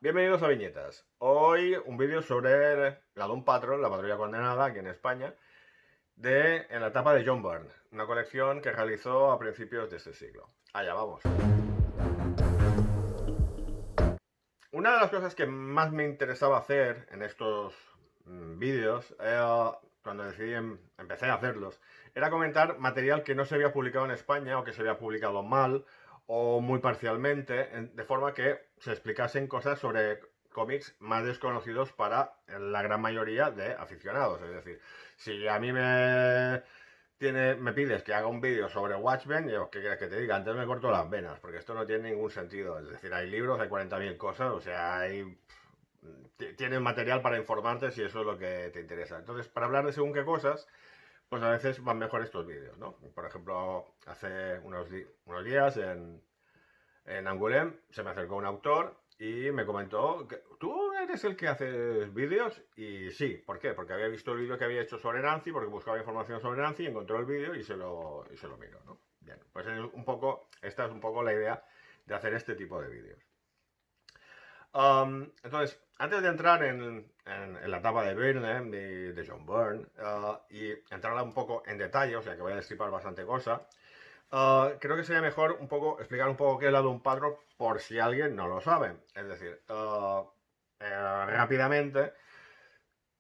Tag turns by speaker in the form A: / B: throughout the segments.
A: Bienvenidos a Viñetas. Hoy un vídeo sobre la Doom Patrol, la patrulla condenada aquí en España, en la etapa de John Byrne, una colección que realizó a principios de este siglo. Allá vamos. Una de las cosas que más me interesaba hacer en estos vídeos, cuando empecé a hacerlos, era comentar material que no se había publicado en España o que se había publicado mal o muy parcialmente, de forma que se explicasen cosas sobre cómics más desconocidos para la gran mayoría de aficionados. Es decir, si a mí me pides que haga un vídeo sobre Watchmen, yo, ¿qué quieres que te diga? Antes me corto las venas, porque esto no tiene ningún sentido. Es decir, hay libros, hay 40.000 cosas, o sea, tienes material para informarte si eso es lo que te interesa. Entonces, para hablar de según qué cosas, pues a veces van mejor estos vídeos, ¿no? Por ejemplo, hace unos días en Angoulême se me acercó un autor y me comentó que tú eres el que haces vídeos. Y sí, ¿por qué? Porque había visto el vídeo que había hecho sobre Nancy, porque buscaba información sobre Nancy, encontró el vídeo y se lo miró, ¿no? Bien, pues esta es un poco la idea de hacer este tipo de vídeos. Entonces, antes de entrar en la etapa de Byrne, de John Byrne, y entrar un poco en detalle, o sea que voy a destripar bastante cosa, creo que sería mejor explicar un poco qué es la Doom Patrol por si alguien no lo sabe. Es decir, rápidamente,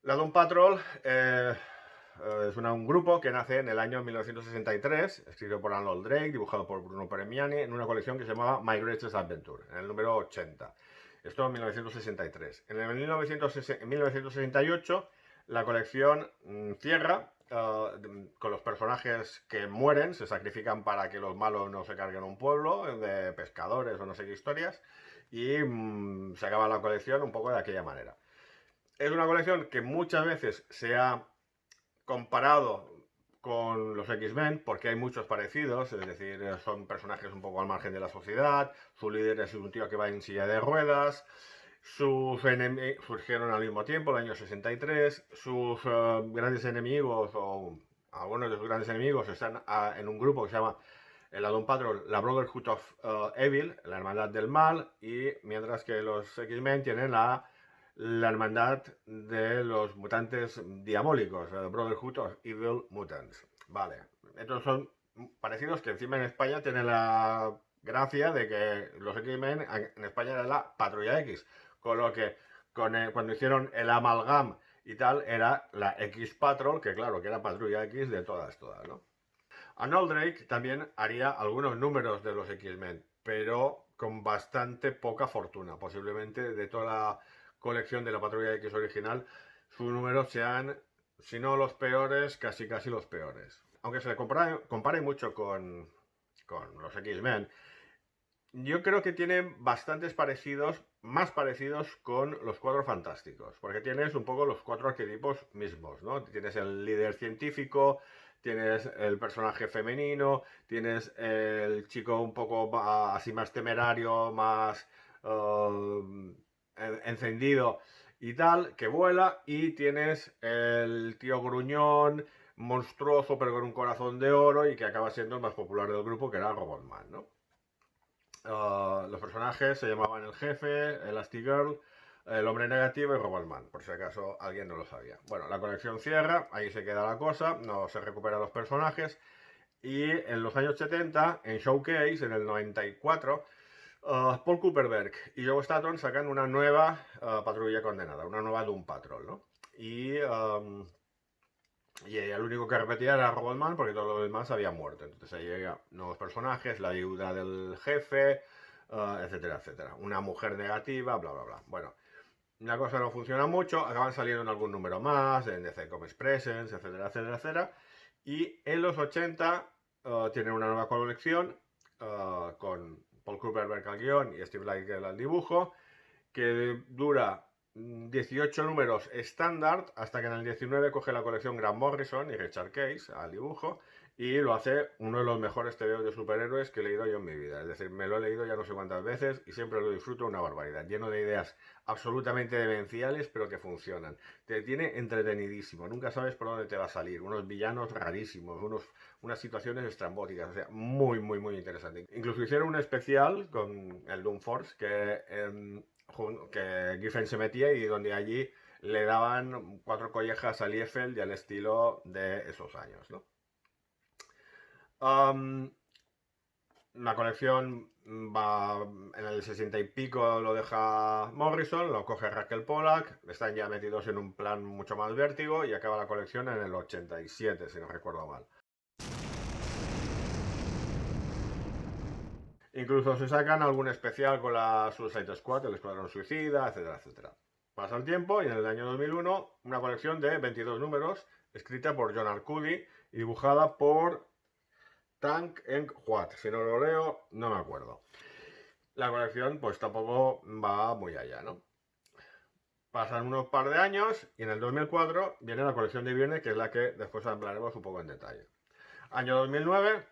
A: la Doom Patrol es un grupo que nace en el año 1963, escrito por Arnold Drake, dibujado por Bruno Premiani, en una colección que se llamaba My Greatest Adventure, en el número 80. Esto en 1963. En 1968 la colección cierra con los personajes que mueren, se sacrifican para que los malos no se carguen un pueblo de pescadores o no sé qué historias, y se acaba la colección un poco de aquella manera. Es una colección que muchas veces se ha comparado con los X-Men, porque hay muchos parecidos, es decir, son personajes un poco al margen de la sociedad, su líder es un tío que va en silla de ruedas, sus enemigos surgieron al mismo tiempo, el año 63, sus grandes enemigos, o algunos de sus grandes enemigos, están en un grupo que se llama el Doom Patrol, la Brotherhood of Evil, la Hermandad del Mal, y mientras que los X-Men tienen la hermandad de los mutantes diabólicos, Brotherhood of Evil Mutants. Vale, estos son parecidos, que encima en España tienen la gracia de que los X-Men en España era la Patrulla X, con lo que cuando hicieron el amalgam y tal, era la X-Patrol, que claro, que era Patrulla X de todas, ¿no? Arnold Drake también haría algunos números de los X-Men, pero con bastante poca fortuna. Posiblemente de toda la colección de la Patrulla X original, sus números sean, si no los peores, casi los peores. Aunque se le compare mucho con los X-Men, yo creo que tiene bastantes parecidos, más parecidos con los Cuatro Fantásticos, porque tienes un poco los cuatro arquetipos mismos, ¿no? Tienes el líder científico, tienes el personaje femenino, tienes el chico un poco así más temerario, más encendido y tal, que vuela, y tienes el tío gruñón, monstruoso pero con un corazón de oro y que acaba siendo el más popular del grupo, que era Robotman, ¿no? Los personajes se llamaban el jefe, Elastigirl, el hombre negativo y Robotman, por si acaso alguien no lo sabía. Bueno, la colección cierra, ahí se queda la cosa, no se recuperan los personajes, y en los años 70, en Showcase, en el 94, Paul Kupperberg y Joe Staton sacan una nueva patrulla condenada, una nueva Doom Patrol, ¿no? Y el único que repetía era Robotman, porque todos los demás habían muerto. Entonces ahí había nuevos personajes, la viuda del jefe, etcétera, etcétera. Una mujer negativa, bla, bla, bla. Bueno, la cosa no funciona mucho, acaban saliendo en algún número más, en DC Comics Presents, etcétera, etcétera, etcétera. Y en los 80 tienen una nueva colección con Paul Kupperberg al guión y Steve Liefeld al dibujo, que dura 18 números estándar, hasta que en el 19 coge la colección Grant Morrison y Richard Case al dibujo, y lo hace uno de los mejores tebeos de superhéroes que he leído yo en mi vida. Es decir, me lo he leído ya no sé cuántas veces y siempre lo disfruto una barbaridad, lleno de ideas absolutamente demenciales, pero que funcionan. Te tiene entretenidísimo, nunca sabes por dónde te va a salir, unos villanos rarísimos, unas situaciones estrambóticas, o sea, muy, muy, muy interesante. Incluso hicieron un especial con el Doom Force, que que Giffen se metía y donde allí le daban 4 collejas a Liefeld y al estilo de esos años, ¿no? La colección va en el 60 y pico, lo deja Morrison, lo coge Raquel Pollack, están ya metidos en un plan mucho más vértigo y acaba la colección en el 87, si no recuerdo mal. Incluso se sacan algún especial con la Suicide Squad, el Escuadrón Suicida, etcétera, etcétera. Pasa el tiempo y en el año 2001 una colección de 22 números escrita por John Arcudi y dibujada por Tank Eng Huat. Si no lo leo, no me acuerdo. La colección pues tampoco va muy allá, ¿no? Pasan unos par de años y en el 2004 viene la colección de Viernes, que es la que después hablaremos un poco en detalle. Año 2009,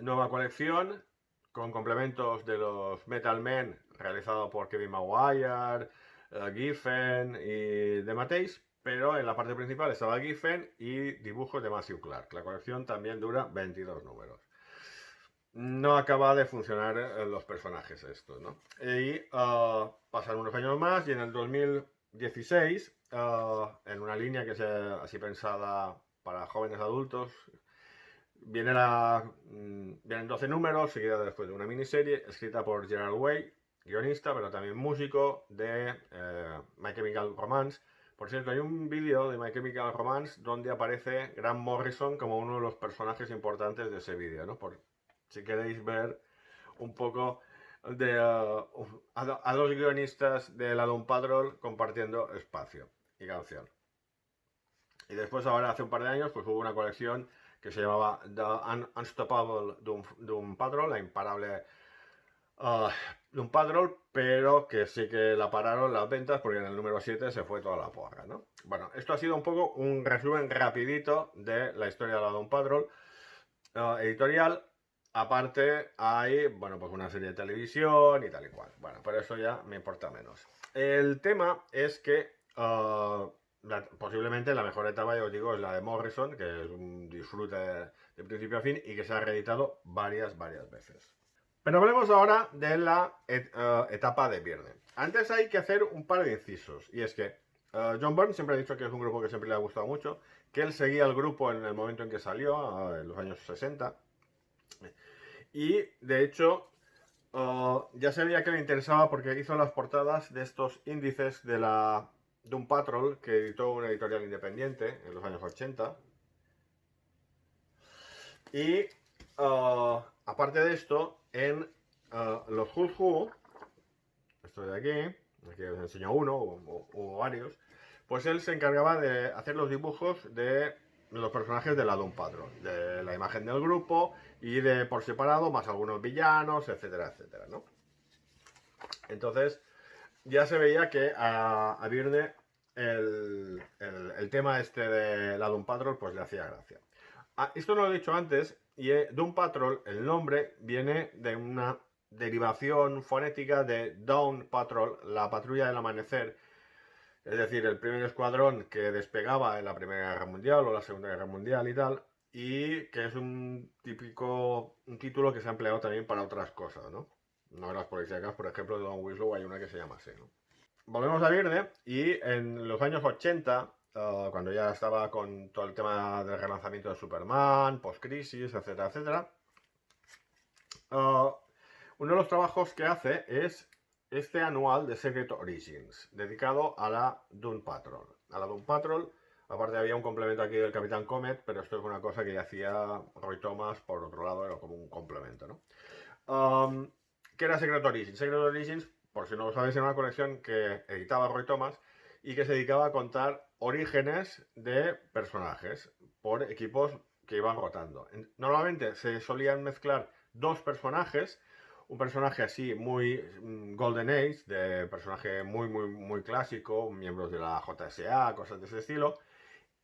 A: nueva colección con complementos de los Metal Men realizado por Kevin Maguire, Giffen y de Mateis, pero en la parte principal estaba Giffen y dibujos de Matthew Clark. La colección también dura 22 números. No acaba de funcionar los personajes estos, ¿no? Y pasan unos años más y en el 2016, en una línea que es así pensada para jóvenes adultos, vienen 12 números, seguida después de una miniserie escrita por Gerard Way, guionista, pero también músico de My Chemical Romance. Por cierto, hay un vídeo de My Chemical Romance donde aparece Grant Morrison como uno de los personajes importantes de ese vídeo, ¿no? Si queréis ver un poco de a los guionistas de la Doom Patrol compartiendo espacio y canción. Y después, ahora hace un par de años, pues hubo una colección que se llamaba The Unstoppable Doom Patrol, la imparable Doom Patrol, pero que sí que la pararon las ventas porque en el número 7 se fue toda la porra, ¿no? Bueno, esto ha sido un poco un resumen rapidito de la historia de la Doom Patrol editorial. Aparte hay, bueno, pues una serie de televisión y tal y cual. Bueno, pero eso ya me importa menos. El tema es que posiblemente la mejor etapa, ya os digo, es la de Morrison, que es un disfrute de principio a fin y que se ha reeditado varias veces. Pero hablemos ahora de la etapa de Byrne. Antes hay que hacer un par de incisos, y es que John Byrne siempre ha dicho que es un grupo que siempre le ha gustado mucho, que él seguía el grupo en el momento en que salió, en los años 60, y de hecho ya se veía que le interesaba porque hizo las portadas de estos índices de la Doom Patrol que editó una editorial independiente en los años 80. Y aparte de esto, en los Who's Who, esto de aquí os enseño uno o varios, pues él se encargaba de hacer los dibujos de los personajes de la Doom Patrol, de la imagen del grupo y de por separado, más algunos villanos, etcétera, etcétera, ¿no? Entonces, ya se veía que a Byrne el tema este de la Doom Patrol pues le hacía gracia. Esto no lo he dicho antes, y Doom Patrol, el nombre, viene de una derivación fonética de Dawn Patrol, la patrulla del amanecer, es decir, el primer escuadrón que despegaba en la Primera Guerra Mundial o la Segunda Guerra Mundial y tal, y que es un título que se ha empleado también para otras cosas, ¿no? No en las policíacas, por ejemplo, de Don Winslow hay una que se llama así, ¿no? Volvemos a Byrne y en los años 80, cuando ya estaba con todo el tema del relanzamiento de Superman, post-crisis, etcétera, etcétera, uno de los trabajos que hace es este anual de Secret Origins, dedicado a la Doom Patrol. A la Doom Patrol, aparte había un complemento aquí del Capitán Comet, pero esto es una cosa que ya hacía Roy Thomas, por otro lado, era como un complemento, ¿no? ¿Qué era Secret Origins? Secret Origins, por si no lo sabéis, era una colección que editaba Roy Thomas y que se dedicaba a contar orígenes de personajes por equipos que iban rotando. Normalmente se solían mezclar dos personajes, un personaje así muy Golden Age, de personaje muy clásico, miembros de la JSA, cosas de ese estilo,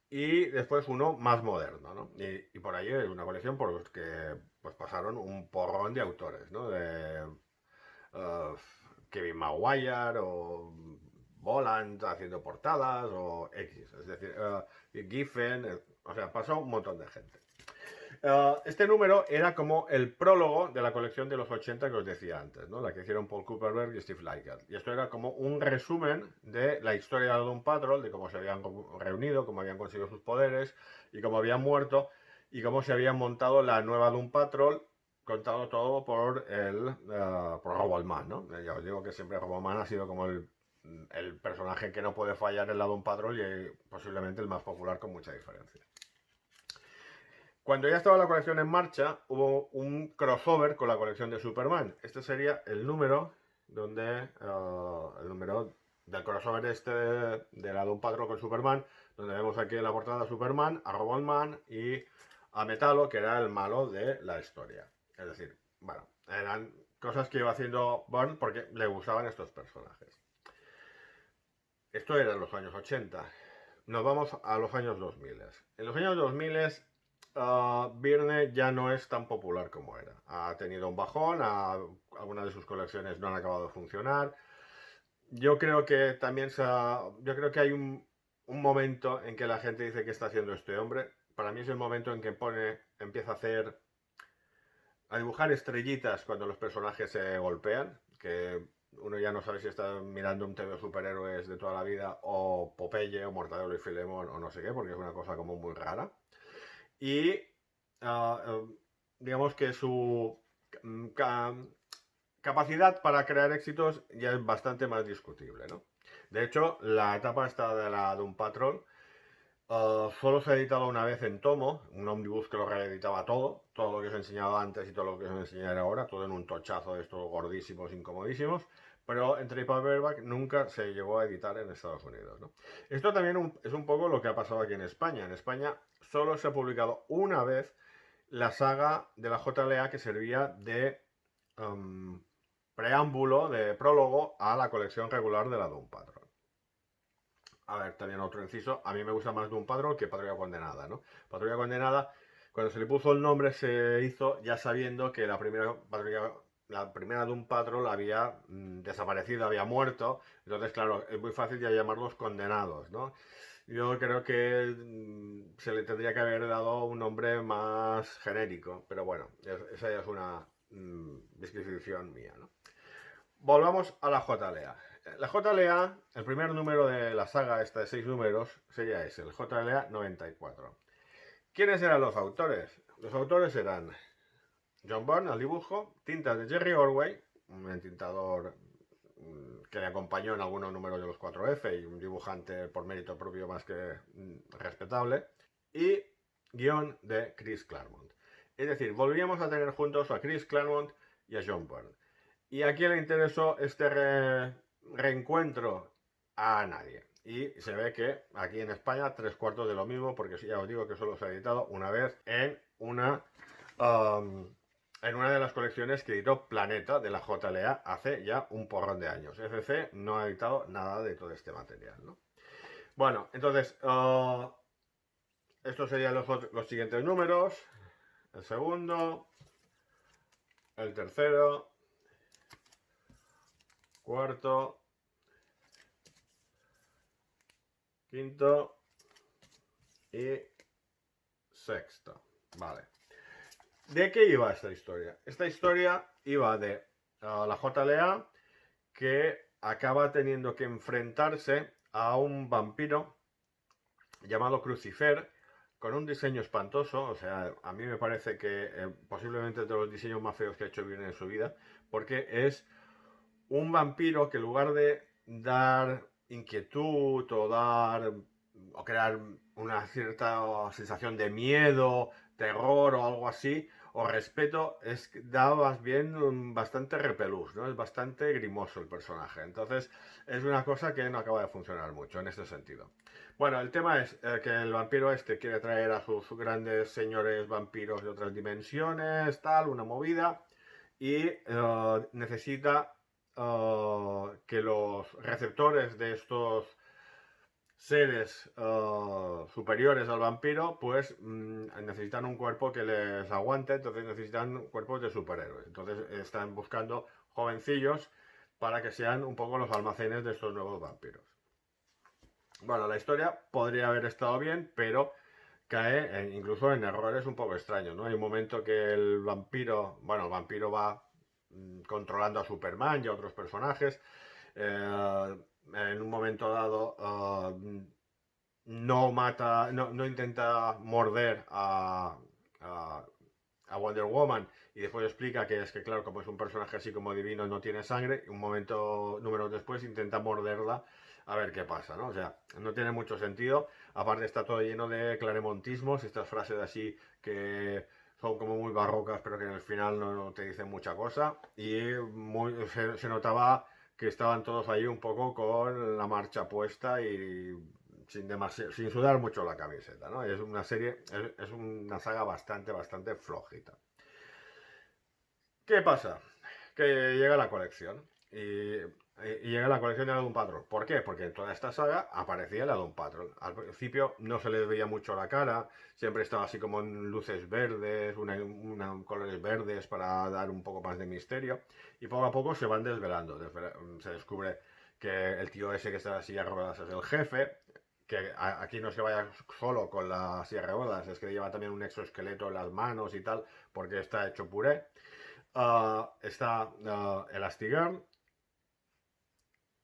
A: y después uno más moderno, ¿no? Y por ahí es una colección por los que pues, pasaron un porrón de autores, ¿no? De Kevin Maguire o Boland haciendo portadas o X, es decir, Giffen, o sea, pasó un montón de gente. Este número era como el prólogo de la colección de los 80 que os decía antes, ¿no? La que hicieron Paul Kupperberg y Steve Lickard. Y esto era como un resumen de la historia de Doom Patrol, de cómo se habían reunido, cómo habían conseguido sus poderes y cómo habían muerto y cómo se habían montado la nueva Doom Patrol, contado todo por Robotman, ¿no? Ya os digo que siempre Robotman ha sido como el personaje que no puede fallar en la Doom Patrol y posiblemente el más popular con mucha diferencia. Cuando ya estaba la colección en marcha, hubo un crossover con la colección de Superman. Este sería el número el número del crossover de la Doom Patrol con Superman, donde vemos aquí en la portada a Superman, a Robotman y a Metallo, que era el malo de la historia. Es decir, bueno, eran cosas que iba haciendo Byrne porque le gustaban estos personajes. Esto era en los años 80. Nos vamos a los años 2000. En los años 2000 Byrne ya no es tan popular como era. Ha tenido un bajón, algunas de sus colecciones no han acabado de funcionar. Yo creo que también yo creo que hay un momento en que la gente dice que está haciendo este hombre. Para mí es el momento en que empieza a dibujar estrellitas cuando los personajes se golpean, que uno ya no sabe si está mirando un TV de superhéroes de toda la vida o Popeye o Mortadelo y Filemón o no sé qué, porque es una cosa como muy rara. Y digamos que su capacidad para crear éxitos ya es bastante más discutible, ¿no? De hecho, la etapa esta de la Doom Patrol solo se ha editado una vez en tomo, un omnibus que lo reeditaba todo lo que os he enseñado antes y todo lo que os enseñaré ahora, todo en un tochazo de estos gordísimos, incomodísimos, pero en trade paperback nunca se llegó a editar en Estados Unidos, ¿no? Esto también es un poco lo que ha pasado aquí en España. En España solo se ha publicado una vez la saga de la JLA que servía de preámbulo, de prólogo a la colección regular de la Doom Patrol. A ver, también otro inciso. A mí me gusta más Doom Patrol que Patrulla Condenada, ¿no? Patrulla Condenada, cuando se le puso el nombre, se hizo ya sabiendo que la primera Doom Patrol había desaparecido, había muerto. Entonces, claro, es muy fácil ya llamarlos condenados, ¿no? Yo creo que se le tendría que haber dado un nombre más genérico, pero bueno, esa ya es una descripción mía, ¿no? Volvamos a la JLA. La JLA, el primer número de la saga esta de 6 números, sería ese, el JLA 94. ¿Quiénes eran los autores? Los autores eran John Byrne al dibujo, tintas de Jerry Ordway, un entintador que le acompañó en algunos números de los 4F y un dibujante por mérito propio más que respetable, y guión de Chris Claremont. Es decir, volvíamos a tener juntos a Chris Claremont y a John Byrne. ¿Y a quién le interesó este reencuentro? A nadie. Y se ve que aquí en España 3/4 de lo mismo, porque ya os digo que solo se ha editado una vez en una de las colecciones que editó Planeta de la JLA hace ya un porrón de años. FC no ha editado nada de todo este material, ¿no? Bueno, entonces, estos serían los siguientes números. El segundo, el tercero, cuarto, quinto y sexto. Vale. ¿De qué iba esta historia? Esta historia iba de la JLA que acaba teniendo que enfrentarse a un vampiro llamado Crucifer con un diseño espantoso. O sea, a mí me parece que posiblemente de los diseños más feos que ha hecho bien en su vida, porque es un vampiro que en lugar de dar inquietud o crear una cierta sensación de miedo, terror o algo así, o respeto, da más bien bastante repelús, ¿no? Es bastante grimoso el personaje. Entonces es una cosa que no acaba de funcionar mucho en este sentido. Bueno, el tema es que el vampiro este quiere traer a sus grandes señores vampiros de otras dimensiones, tal, una movida, y necesita que los receptores de estos seres superiores al vampiro, pues necesitan un cuerpo que les aguante, entonces necesitan cuerpos de superhéroes. Entonces están buscando jovencillos para que sean un poco los almacenes de estos nuevos vampiros. Bueno, la historia podría haber estado bien, pero cae incluso en errores un poco extraños, ¿no? Hay un momento que el vampiro va controlando a Superman y a otros personajes. En un momento dado no mata, no intenta morder a, a Wonder Woman y después explica que es que, claro, como es un personaje así como divino, no tiene sangre, y un momento, números después, intenta morderla a ver qué pasa, ¿no? O sea, no tiene mucho sentido. Aparte está todo lleno de claremontismos, estas frases así que son como muy barrocas, pero que en el final no te dicen mucha cosa. Y se notaba que estaban todos ahí un poco con la marcha puesta y sin sudar mucho la camiseta, ¿no? Es una serie, es una saga bastante flojita. ¿Qué pasa? Que llega la colección y llega la colección de la Doom Patrol. ¿Por qué? Porque en toda esta saga aparecía la Doom Patrol. Al principio no se les veía mucho la cara, siempre estaba así como en luces verdes, colores verdes para dar un poco más de misterio. Y poco a poco se van desvelando. Se descubre que el tío ese que está en la silla de ruedas es el jefe, que aquí no se vaya solo con la silla de ruedas, es que lleva también un exoesqueleto en las manos y tal, porque está hecho puré. Está Elastigirl,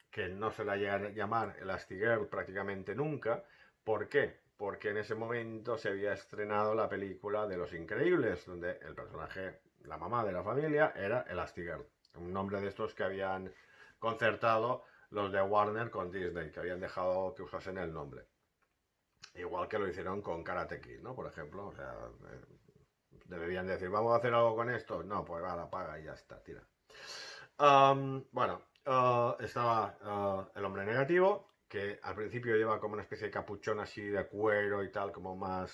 A: que no se la llega a llamar Elastigirl prácticamente nunca. ¿Por qué? Porque en ese momento se había estrenado la película de Los Increíbles, donde el personaje, la mamá de la familia, era Elastigirl. Un nombre de estos que habían concertado los de Warner con Disney, que habían dejado que usasen el nombre. Igual que lo hicieron con Karate Kid, ¿no? Por ejemplo, o sea, deberían decir, vamos a hacer algo con esto. No, pues va, la paga y ya está, tira. Bueno, estaba el hombre negativo, que al principio lleva como una especie de capuchón así de cuero y tal, como más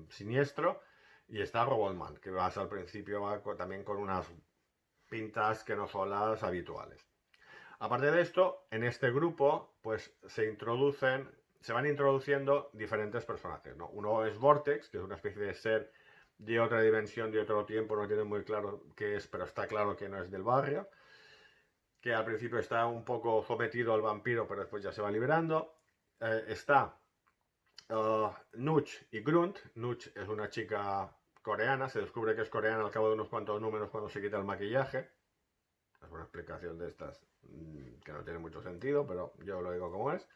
A: siniestro. Y está Robotman, que vas al principio también con unas pintas que no son las habituales. Aparte de esto, en este grupo, pues se van introduciendo diferentes personajes, ¿no? Uno es Vortex, que es una especie de ser de otra dimensión, de otro tiempo, no tiene muy claro qué es, pero está claro que no es del barrio, que al principio está un poco sometido al vampiro, pero después ya se va liberando. Está Nuch y Grunt. Nuch es una chica coreana, se descubre que es coreana al cabo de unos cuantos números cuando se quita el maquillaje. Es una explicación de estas que no tiene mucho sentido, pero yo lo digo como es.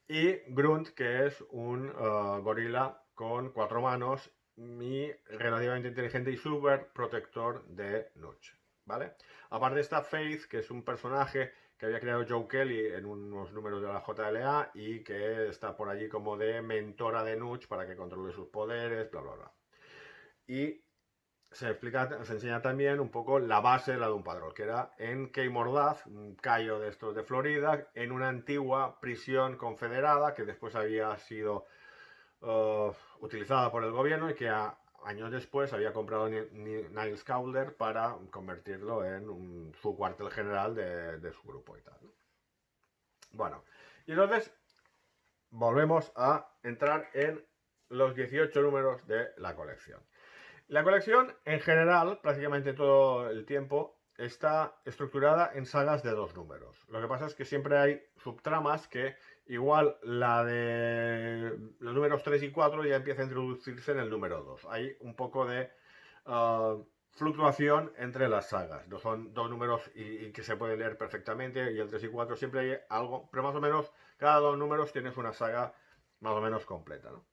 A: Y Grunt, que es un gorila con 4 manos y relativamente inteligente y súper protector de Notch, ¿vale? Aparte está Faith, que es un personaje que había creado Joe Kelly en unos números de la JLA y que está por allí como de mentora de Notch para que controle sus poderes, bla, bla, bla. Y se enseña también un poco la base de la Doom Patrol, que era en Key Mordaz, un cayo de estos de Florida, en una antigua prisión confederada que después había sido utilizada por el gobierno y que años después había comprado Niles Calder para convertirlo en su cuartel general de su grupo y tal, ¿no? Bueno, y entonces volvemos a entrar en los 18 números de la colección. La colección, en general, prácticamente todo el tiempo, está estructurada en sagas de 2 números. Lo que pasa es que siempre hay subtramas que, igual la de los números 3 y 4 ya empieza a introducirse en el número 2. Hay un poco de fluctuación entre las sagas. No son 2 números y que se puede leer perfectamente, y el 3 y 4 siempre hay algo, pero más o menos cada 2 números tienes una saga más o menos completa, ¿no?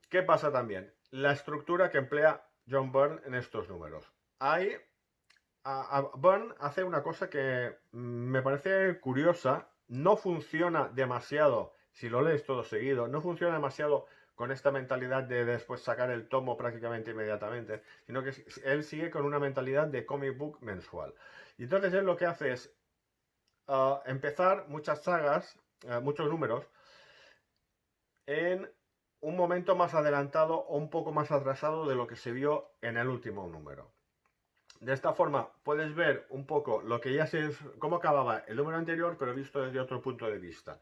A: ¿Qué pasa también? La estructura que emplea John Byrne en estos números. Byrne hace una cosa que me parece curiosa. No funciona demasiado, si lo lees todo seguido, no funciona demasiado con esta mentalidad de después sacar el tomo prácticamente inmediatamente, sino que él sigue con una mentalidad de comic book mensual. Y entonces él lo que hace es empezar muchas sagas, muchos números, en un momento más adelantado o un poco más atrasado de lo que se vio en el último número. De esta forma puedes ver un poco lo que cómo acababa el número anterior, pero visto desde otro punto de vista.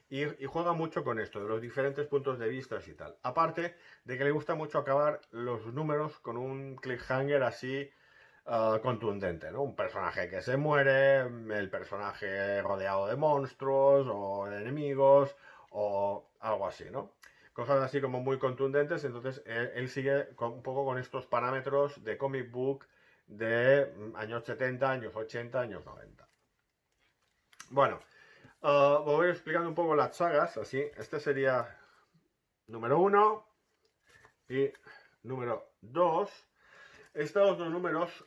A: Y juega mucho con esto, de los diferentes puntos de vista y tal. Aparte de que le gusta mucho acabar los números con un cliffhanger así contundente, ¿no? Un personaje que se muere, el personaje rodeado de monstruos o de enemigos o algo así, ¿no? cosas así como muy contundentes. Entonces él sigue un poco con estos parámetros de comic book de años 70, años 80, años 90. Bueno, voy explicando un poco las sagas, así. Este sería número 1 y número 2. Estos dos números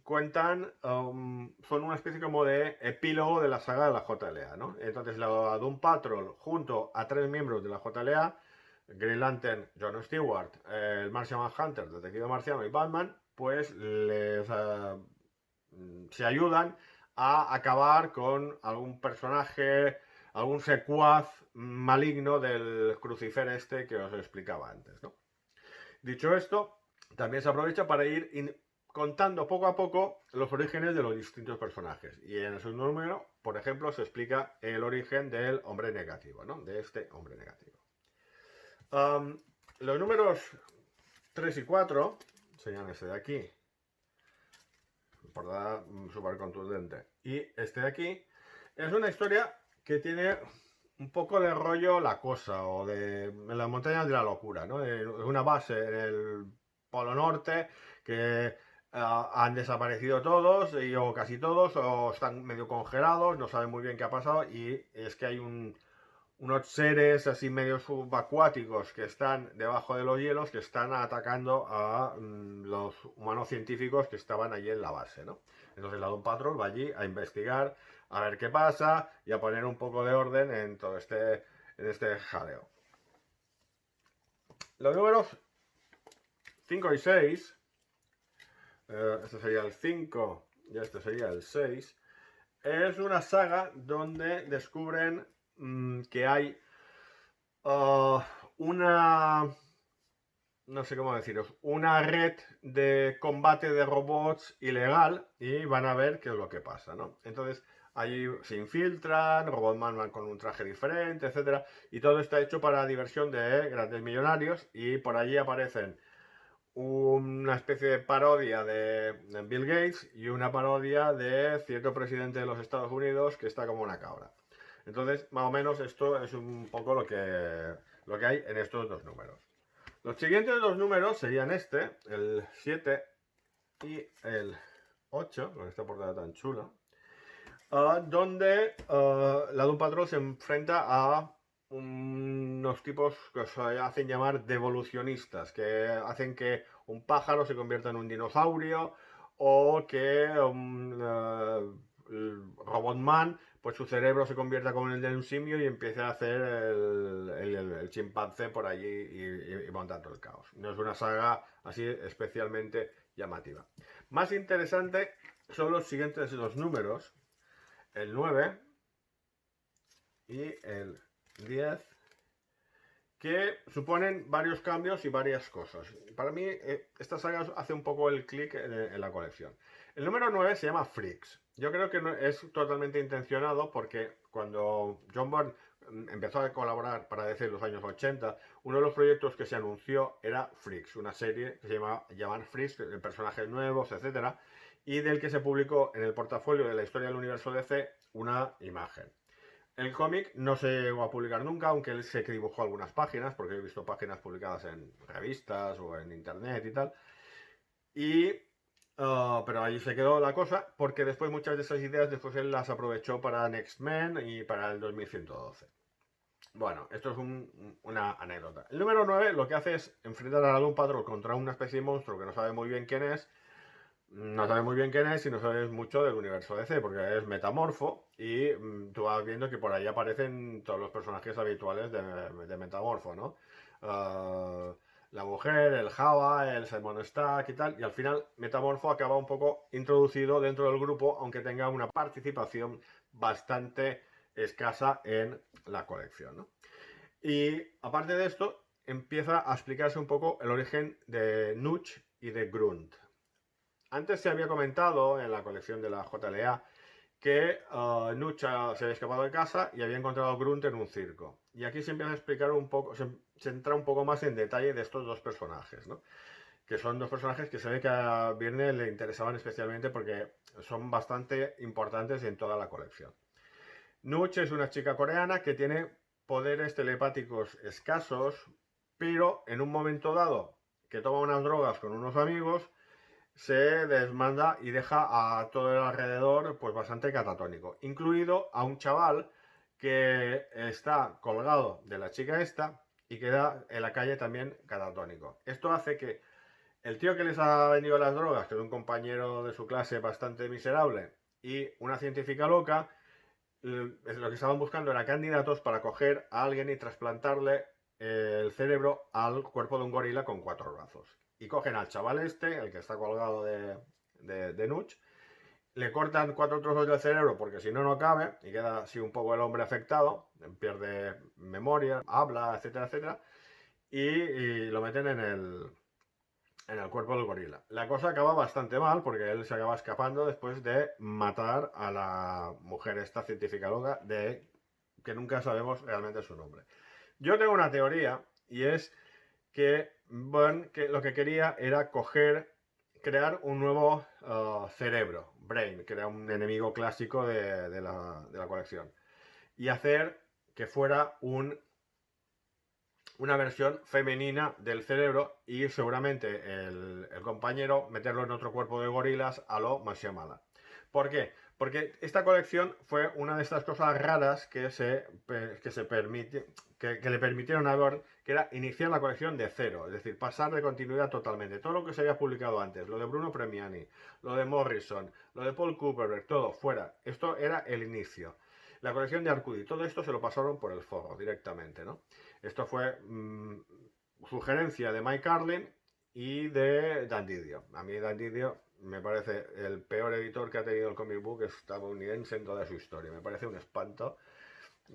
A: cuentan, son una especie como de epílogo de la saga de la JLA, ¿no? Entonces la Doom Patrol, junto a 3 miembros de la JLA, Green Lantern, John Stewart, el Martian Manhunter, Detective Marciano y Batman, pues se ayudan a acabar con algún personaje, algún secuaz maligno del Crucifer este que os explicaba antes, ¿no? Dicho esto, también se aprovecha para ir contando poco a poco los orígenes de los distintos personajes. Y en su número, por ejemplo, se explica el origen del hombre negativo, ¿no? De este hombre negativo. Los números 3 y 4 serían este de aquí, portada súper contundente, y este de aquí, es una historia que tiene un poco de rollo La Cosa, o de las montañas de la locura, ¿no? Es una base en el Polo Norte que han desaparecido todos, o casi todos, o están medio congelados, no saben muy bien qué ha pasado, y es que hay unos seres así medio subacuáticos que están debajo de los hielos que están atacando a los humanos científicos que estaban allí en la base, ¿no? Entonces la Doom Patrol va allí a investigar, a ver qué pasa y a poner un poco de orden en todo este jaleo. Los números 5 y 6, este sería el 5 y este sería el 6, es una saga donde descubren que hay una, no sé cómo deciros, una red de combate de robots ilegal y van a ver qué es lo que pasa, ¿no? Entonces, ahí se infiltran, Robotman van con un traje diferente, etcétera, y todo está hecho para diversión de grandes millonarios y por allí aparecen una especie de parodia de Bill Gates y una parodia de cierto presidente de los Estados Unidos que está como una cabra. Entonces, más o menos esto es un poco lo que hay en estos dos números. Los siguientes dos números serían este, el 7 y el 8, con esta portada tan chula, donde la Doom Patrol se enfrenta a unos tipos que se hacen llamar devolucionistas, que hacen que un pájaro se convierta en un dinosaurio o que Robotman, pues su cerebro se convierta como el de un simio y empiece a hacer el chimpancé por allí y montando el caos. No es una saga así especialmente llamativa. Más interesante son los siguientes dos números, el 9 y el 10, que suponen varios cambios y varias cosas. Para mí, esta saga hace un poco el clic en la colección. El número 9 se llama Freaks. Yo creo que es totalmente intencionado porque cuando John Byrne empezó a colaborar para DC en los años 80, uno de los proyectos que se anunció era Freaks, una serie que se llaman Freaks, de personajes nuevos, etcétera, y del que se publicó en el portafolio de la historia del universo DC una imagen. El cómic no se llegó a publicar nunca, aunque él sé que dibujó algunas páginas, porque he visto páginas publicadas en revistas o en internet y tal. Pero ahí se quedó la cosa, porque después muchas de esas ideas después él las aprovechó para Next Men y para el 2112. Bueno, esto es una anécdota. El número 9 lo que hace es enfrentar a la Doom Patrol contra una especie de monstruo que no sabe muy bien quién es. No sabes muy bien quién es y no sabes mucho del universo DC, porque es Metamorfo y tú vas viendo que por ahí aparecen todos los personajes habituales de Metamorfo, ¿no? La mujer, el Java, el Simon Stack y tal, y al final Metamorfo acaba un poco introducido dentro del grupo, aunque tenga una participación bastante escasa en la colección, ¿no? Y aparte de esto, empieza a explicarse un poco el origen de Nutch y de Grunt. Antes se había comentado en la colección de la JLA que Nutch se había escapado de casa y había encontrado a Grunt en un circo. Y aquí se empieza a explicar un poco, se entra un poco más en detalle de estos dos personajes, ¿no? Que son dos personajes que se ve que a Byrne le interesaban especialmente porque son bastante importantes en toda la colección. Nutch es una chica coreana que tiene poderes telepáticos escasos, pero en un momento dado que toma unas drogas con unos amigos, se desmanda y deja a todo el alrededor pues bastante catatónico, incluido a un chaval que está colgado de la chica esta y queda en la calle también catatónico. Esto hace que el tío que les ha vendido las drogas, que es un compañero de su clase bastante miserable, y una científica loca, lo que estaban buscando era candidatos para coger a alguien y trasplantarle el cerebro al cuerpo de un gorila con 4 brazos. Y cogen al chaval este, el que está colgado de Nuch, le cortan 4 trozos del cerebro porque si no, no cabe, y queda así un poco el hombre afectado, pierde memoria, habla, etcétera, etcétera, y lo meten en el cuerpo del gorila. La cosa acaba bastante mal porque él se acaba escapando después de matar a la mujer esta científica loca de que nunca sabemos realmente su nombre. Yo tengo una teoría y es que, bueno, que lo que quería era crear un nuevo cerebro, Brain, que era un enemigo clásico de la colección, y hacer que fuera una versión femenina del cerebro y seguramente el compañero meterlo en otro cuerpo de gorilas a lo Mashamala. ¿Por qué? Porque esta colección fue una de estas cosas raras que le permitieron a Byrne, que era iniciar la colección de cero, es decir, pasar de continuidad totalmente. Todo lo que se había publicado antes, lo de Bruno Premiani, lo de Morrison, lo de Paul Kuperberg, todo fuera. Esto era el inicio. La colección de Arcudi, todo esto se lo pasaron por el forro directamente, ¿no? Esto fue sugerencia de Mike Carlin y de Dan Didio. A mí Dan Didio me parece el peor editor que ha tenido el comic book estadounidense en toda su historia. Me parece un espanto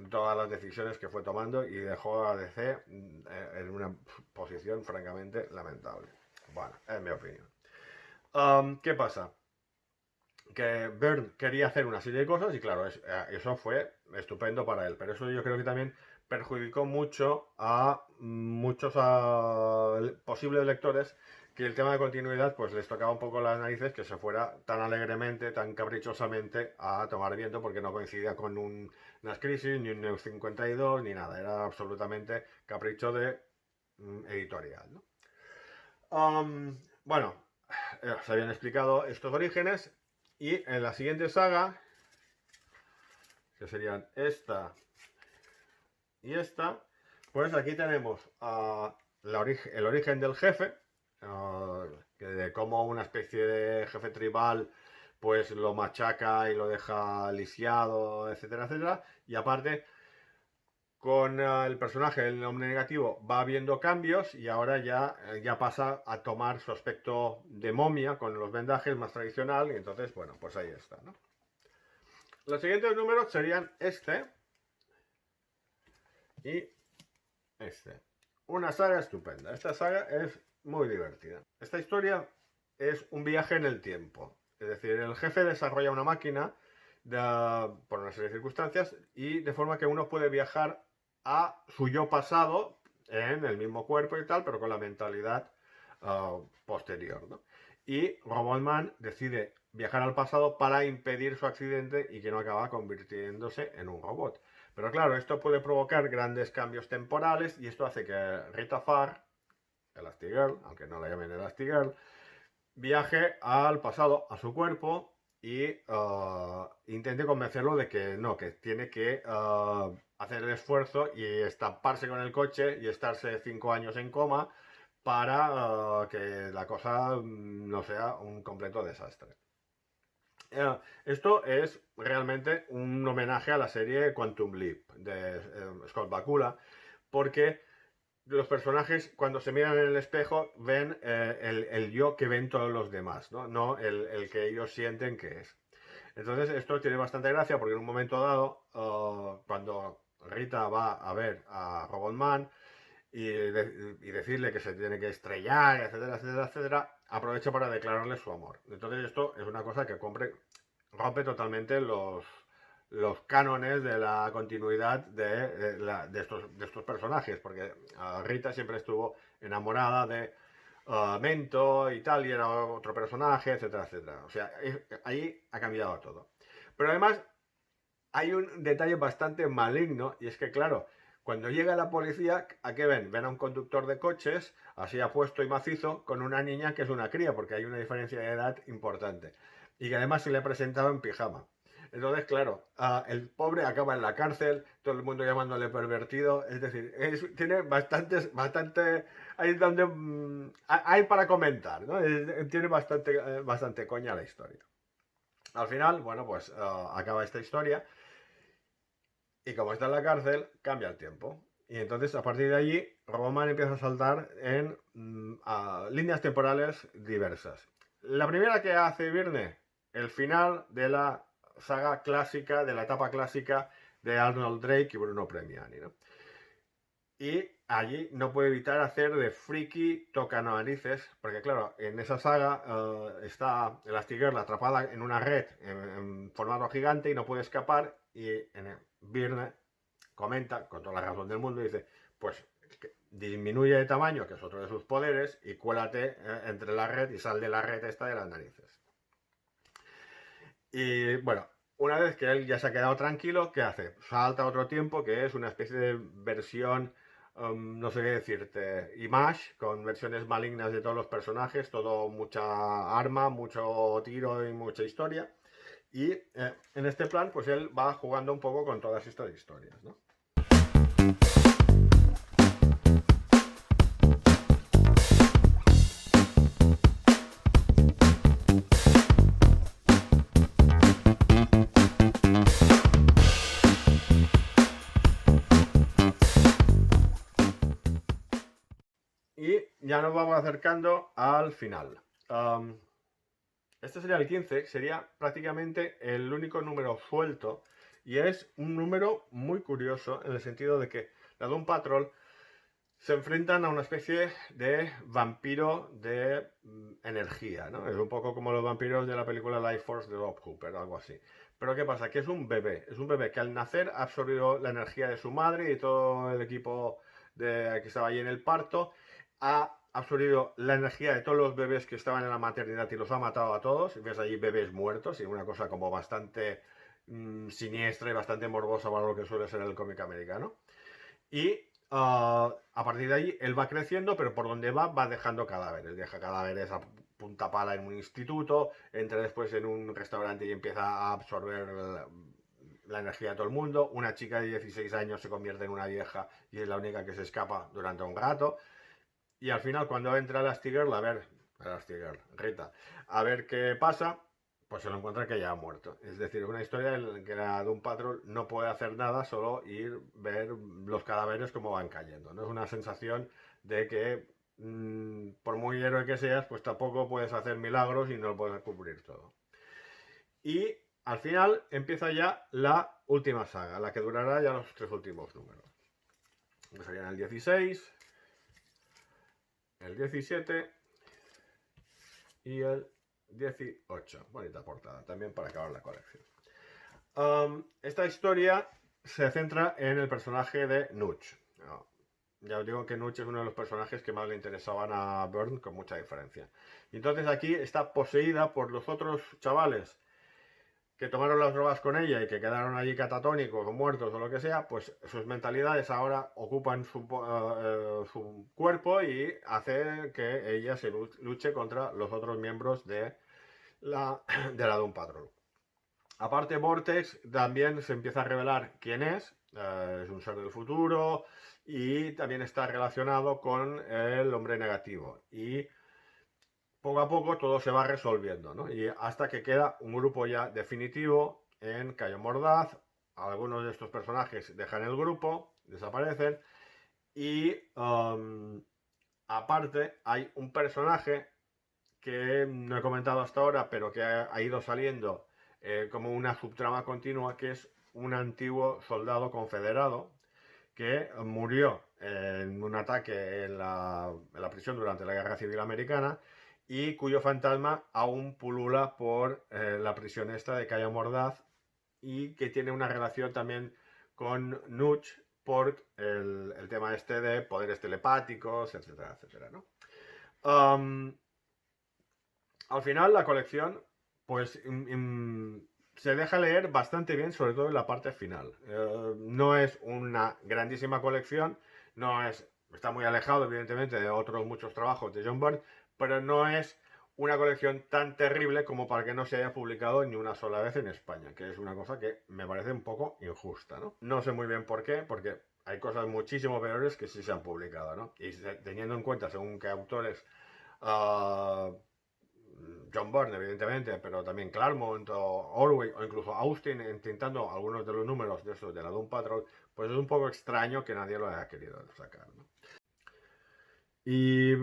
A: todas las decisiones que fue tomando y dejó a DC en una posición francamente lamentable. Bueno, es mi opinión. ¿Qué pasa? Que Byrne quería hacer una serie de cosas y claro, eso fue estupendo para él, pero eso yo creo que también perjudicó mucho a muchos posibles lectores que el tema de continuidad pues les tocaba un poco las narices que se fuera tan alegremente, tan caprichosamente a tomar viento porque no coincidía con unas crisis, ni un New 52, ni nada, era absolutamente capricho de editorial, ¿no? Bueno, se habían explicado estos orígenes y en la siguiente saga, que serían esta y esta, pues aquí tenemos el origen del jefe, de cómo una especie de jefe tribal pues lo machaca y lo deja lisiado, etcétera, etcétera. Y aparte, con el personaje, el hombre negativo, va habiendo cambios y ahora ya pasa a tomar su aspecto de momia con los vendajes más tradicional y entonces, bueno, pues ahí está, ¿no? Los siguientes números serían este y este. Una saga estupenda. Esta saga es muy divertida. Esta historia es un viaje en el tiempo. Es decir, el jefe desarrolla una máquina por una serie de circunstancias y de forma que uno puede viajar a su yo pasado en el mismo cuerpo y tal, pero con la mentalidad posterior, ¿no? Y Robotman decide viajar al pasado para impedir su accidente y que no acaba convirtiéndose en un robot. Pero claro, esto puede provocar grandes cambios temporales y esto hace que Rita Farr, Elastigirl, aunque no la llamen Elastigirl, viaje al pasado, a su cuerpo y intente convencerlo de que no, que tiene que hacer el esfuerzo y estamparse con el coche y estarse 5 años en coma para que la cosa no sea un completo desastre. Esto es realmente un homenaje a la serie Quantum Leap de Scott Bakula, porque los personajes cuando se miran en el espejo ven el yo que ven todos los demás, no el que ellos sienten que es. Entonces esto tiene bastante gracia porque en un momento dado, cuando Rita va a ver a Robotman y decirle que se tiene que estrellar, etcétera, etcétera, etcétera, aprovecha para declararle su amor. Entonces esto es una cosa que rompe totalmente los cánones de la continuidad de estos personajes, porque Rita siempre estuvo enamorada de Mento y tal, y era otro personaje, etcétera, etcétera. O sea, ahí ha cambiado todo. Pero además hay un detalle bastante maligno, y es que, claro, Cuando llega la policía, ¿a qué ven? Ven a un conductor de coches, así apuesto y macizo, con una niña que es una cría, porque hay una diferencia de edad importante. Y que además se le ha presentado en pijama. Entonces, claro, el pobre acaba en la cárcel, todo el mundo llamándole pervertido. Es decir, tiene bastante, hay donde hay para comentar, ¿no? Tiene bastante coña la historia. Al final, bueno, pues acaba esta historia y como está en la cárcel, cambia el tiempo. Y entonces, a partir de allí, Roman empieza a saltar en líneas temporales diversas. La primera que hace Virne, el final de la saga clásica, de la etapa clásica de Arnold Drake y Bruno Premiani, ¿no? Y allí no puede evitar hacer de friki toca narices, porque claro, en esa saga está Elastigirl atrapada en una red en formato gigante y no puede escapar. Y Virne comenta, con toda la razón del mundo, dice, pues disminuye de tamaño, que es otro de sus poderes, y cuélate entre la red y sal de la red esta de las narices. Y bueno, una vez que él ya se ha quedado tranquilo, ¿qué hace? Salta otro tiempo, que es una especie de versión, no sé qué decirte, Image, con versiones malignas de todos los personajes, todo mucha arma, mucho tiro y mucha historia. Y en este plan, pues él va jugando un poco con todas estas historias, ¿no? Y ya nos vamos acercando al final. Este sería el 15, sería prácticamente el único número suelto y es un número muy curioso en el sentido de que la Doom Patrol se enfrentan a una especie de vampiro de energía, ¿no? Es un poco como los vampiros de la película Life Force de Bob Cooper, algo así. Pero ¿qué pasa? Que es un bebé que al nacer ha absorbido la energía de su madre y todo el equipo que estaba allí en el parto, ha absorbido la energía de todos los bebés que estaban en la maternidad y los ha matado a todos. Ves allí bebés muertos y una cosa como bastante siniestra y bastante morbosa para lo que suele ser el cómic americano. Y a partir de ahí él va creciendo, pero por donde va dejando cadáveres. Deja cadáveres a punta pala en un instituto, entra después en un restaurante y empieza a absorber la energía de todo el mundo. Una chica de 16 años se convierte en una vieja y es la única que se escapa durante un rato. Y al final, cuando entra Elastigirl, Rita, a ver qué pasa, pues se lo encuentra que ya ha muerto. Es decir, una historia en la que la Doom Patrol no puede hacer nada, solo ir, ver los cadáveres como van cayendo. No es una sensación de que, por muy héroe que seas, pues tampoco puedes hacer milagros y no lo puedes cubrir todo. Y al final empieza ya la última saga, la que durará ya los 3 últimos números. Que serían el 16, el 17 y el 18. Bonita portada también para acabar la colección. Esta historia se centra en el personaje de Nutch. Ya os digo que Nutch es uno de los personajes que más le interesaban a Byrne con mucha diferencia. Y entonces aquí está poseída por los otros chavales que tomaron las drogas con ella y que quedaron allí catatónicos o muertos o lo que sea, pues sus mentalidades ahora ocupan su cuerpo y hace que ella se luche contra los otros miembros de la Doom Patrol. Aparte, Vortex también se empieza a revelar quién es un ser del futuro y también está relacionado con el hombre negativo. Y poco a poco todo se va resolviendo, ¿no? Y hasta que queda un grupo ya definitivo en Cayo Mordaz. Algunos de estos personajes dejan el grupo, desaparecen. Y aparte hay un personaje que no he comentado hasta ahora, pero que ha ido saliendo como una subtrama continua, que es un antiguo soldado confederado que murió en un ataque en la prisión durante la Guerra Civil Americana y cuyo fantasma aún pulula por la prisión esta de Cayo Mordaz y que tiene una relación también con Nutch por el tema este de poderes telepáticos, etcétera, etcétera, ¿no? Al final la colección pues se deja leer bastante bien, sobre todo en la parte final. No es una grandísima colección, no es, está muy alejado, evidentemente, de otros muchos trabajos de John Byrne, pero no es una colección tan terrible como para que no se haya publicado ni una sola vez en España, que es una cosa que me parece un poco injusta, ¿no? No sé muy bien por qué, porque hay cosas muchísimo peores que sí se han publicado, ¿no? Y teniendo en cuenta, según qué autores, uh, John Byrne, evidentemente, pero también Claremont o Orwell o incluso Austin intentando algunos de los números de estos de la Doom Patrol, pues es un poco extraño que nadie lo haya querido sacar, ¿no? Y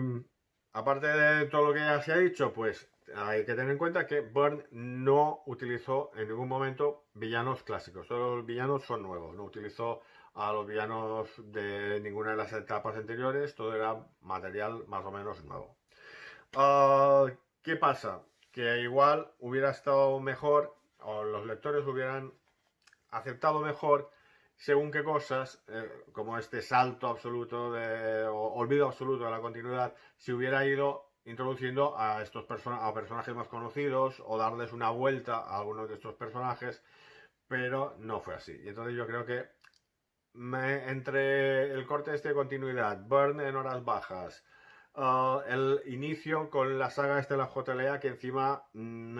A: aparte de todo lo que ya se ha dicho, pues hay que tener en cuenta que Byrne no utilizó en ningún momento villanos clásicos. Todos los villanos son nuevos. No utilizó a los villanos de ninguna de las etapas anteriores. Todo era material más o menos nuevo. ¿Qué pasa? Que igual hubiera estado mejor, o los lectores hubieran aceptado mejor según qué cosas, como este salto absoluto o olvido absoluto de la continuidad, si hubiera ido introduciendo a estos a personajes más conocidos o darles una vuelta a algunos de estos personajes, pero no fue así. Y entonces yo creo que entre el corte de continuidad, Byrne en horas bajas, el inicio con la saga de la JLA, que encima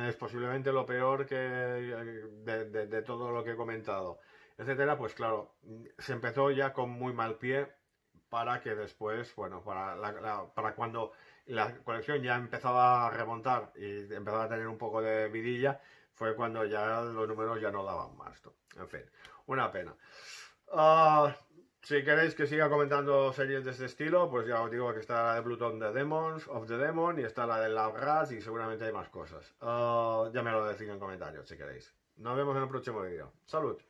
A: es posiblemente lo peor que de todo lo que he comentado, etcétera, pues claro, se empezó ya con muy mal pie para que después, bueno, para cuando la colección ya empezaba a remontar y empezaba a tener un poco de vidilla, fue cuando ya los números ya no daban más, ¿no? En fin, una pena. Si queréis que siga comentando series de este estilo, pues ya os digo que está la de Pluton of the Demon y está la de Love Rats y seguramente hay más cosas. Ya me lo decís en comentarios si queréis. Nos vemos en el próximo vídeo. ¡Salud!